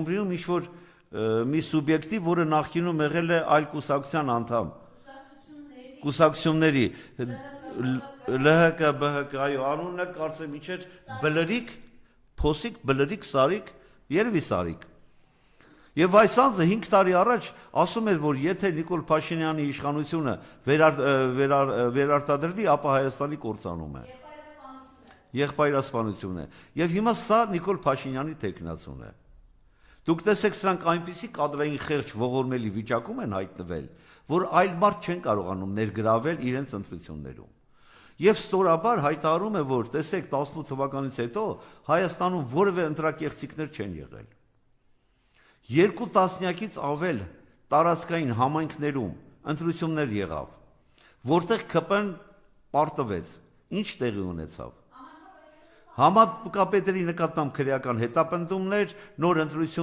Գյումրիում ինչ-որ մի սուբյեկտի, որը նախկինում եղել է այլ կուսակցության անդամ։ Կուսակցությունների ԼՀԿ, ԲՀԿ, այո, անունն էլ կարծեմ ինչ էր, Բլրիկ, Փոսիկ, Բլրիկ, Սարիկ, երևի Սարիկ։ Եվ այս անձը 5 տարի առաջ ասում էր, որ եթե Նիկոլ Փաշինյանի իշխանությունը վերարտադրվի, ապա Հայաստանի կործանում է։ Եղբայրասպանություն է։ Եվ հիմա սա Նիկոլ Փաշինյանի թեկնածուն է։ Դուք տեսեք, սրանք այնպիսի կադրային խեղճ ողորմելի վիճակում են հայտնվել, որ այլ մարդ չեն կարողանում ներգրավել իրենց ընտրություններում։ Եվ ստորաբար հայտարարում է, որ տեսեք 18 թվականից հետո Հայաստանում որևէ ընտրակեղծիքներ չեն եղել։ 2 տասնյակից ավել տարածքային համայնքներում ընտրություններ եղավ, որտեղ ԿՊ-ն պարտվեց, ինչ տեղի ունեցավ։ Համապետերի նկատմամբ քրեական հետապնդումներ, նոր ընտրություններ